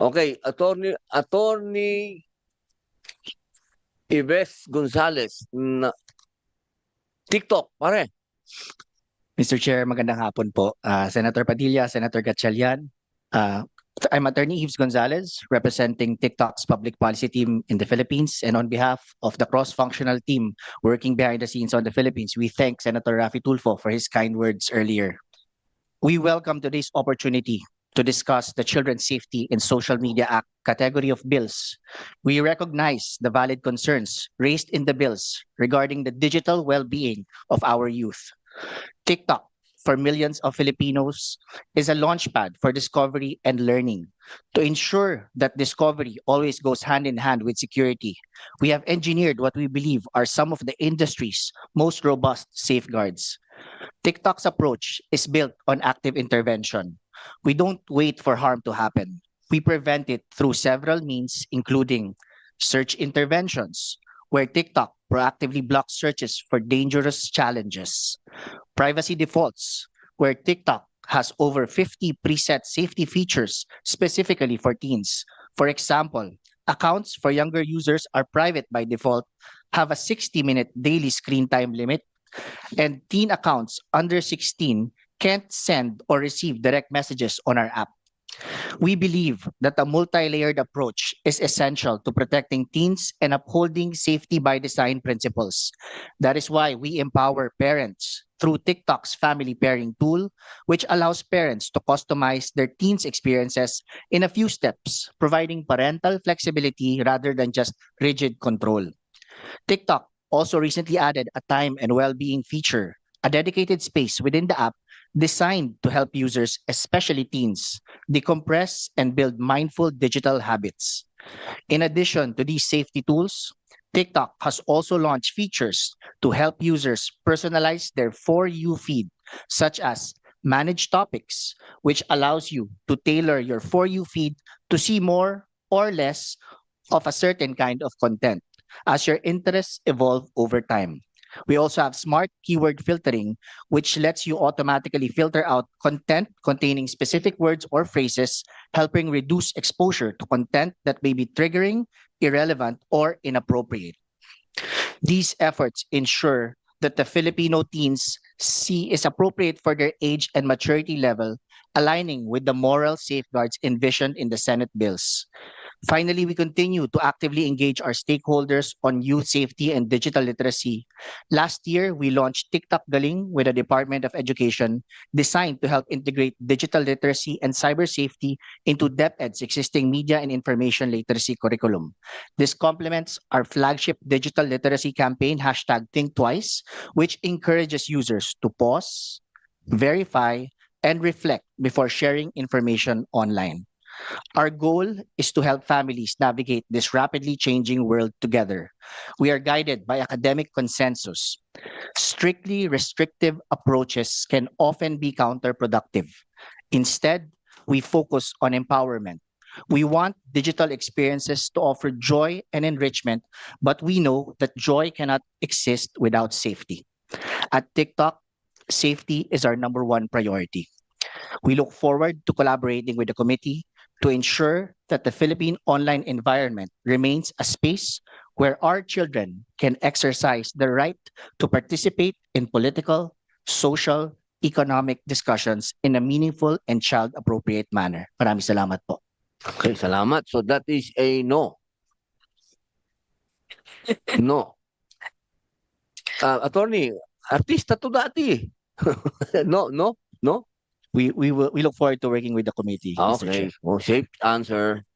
Okay, Attorney Ives Gonzalez, TikTok, pare. Mr. Chair, magandang hapon po. Senator Padilla, Senator Gatchalian. Uh, I'm Attorney Yves Gonzalez, representing TikTok's public policy team in the Philippines. And on behalf of the cross-functional team working behind the scenes on the Philippines, we thank Senator Raffy Tulfo for his kind words earlier. We welcome today's opportunity to discuss the Children's Safety in Social Media Act category of bills. We recognize the valid concerns raised in the bills regarding the digital well-being of our youth. TikTok, for millions of Filipinos, is a launchpad for discovery and learning. To ensure that discovery always goes hand in hand with security, we have engineered what we believe are some of the industry's most robust safeguards. TikTok's approach is built on active intervention. We don't wait for harm to happen. We prevent it through several means, including search interventions, where TikTok proactively blocks searches for dangerous challenges, privacy defaults, where TikTok has over 50 preset safety features specifically for teens. For example, accounts for younger users are private by default, have a 60-minute daily screen time limit, and teen accounts under 16 can't send or receive direct messages on our app. We believe that a multi-layered approach is essential to protecting teens and upholding safety by design principles. That is why we empower parents through TikTok's family pairing tool, which allows parents to customize their teens' experiences in a few steps, providing parental flexibility rather than just rigid control. TikTok also recently added a time and well-being feature, a dedicated space within the app designed to help users, especially teens, decompress and build mindful digital habits. In addition to these safety tools, TikTok has also launched features to help users personalize their For You feed, such as Manage Topics, which allows you to tailor your For You feed to see more or less of a certain kind of content as your interests evolve over time. We also have smart keyword filtering, which lets you automatically filter out content containing specific words or phrases, helping reduce exposure to content that may be triggering, irrelevant, or inappropriate. These efforts ensure that the Filipino teens see is appropriate for their age and maturity level, aligning with the moral safeguards envisioned in the Senate bills. Finally, we continue to actively engage our stakeholders on youth safety and digital literacy. Last year, we launched TikTok Galing with the Department of Education, designed to help integrate digital literacy and cyber safety into DepEd's existing media and information literacy curriculum. This complements our flagship digital literacy campaign, hashtag Think Twice, which encourages users to pause, verify, and reflect before sharing information online. Our goal is to help families navigate this rapidly changing world together. We are guided by academic consensus. Strictly restrictive approaches can often be counterproductive. Instead, we focus on empowerment. We want digital experiences to offer joy and enrichment, but we know that joy cannot exist without safety. At TikTok, safety is our number one priority. We look forward to collaborating with the committee to ensure that the Philippine online environment remains a space where our children can exercise the right to participate in political, social, economic discussions in a meaningful and child-appropriate manner. Maraming salamat po. Okay, salamat. So that is a no. No. Attorney, artista to dati. No, no, no. We look forward to working with the committee, Mr. Okay. Chair. Oh, safe answer.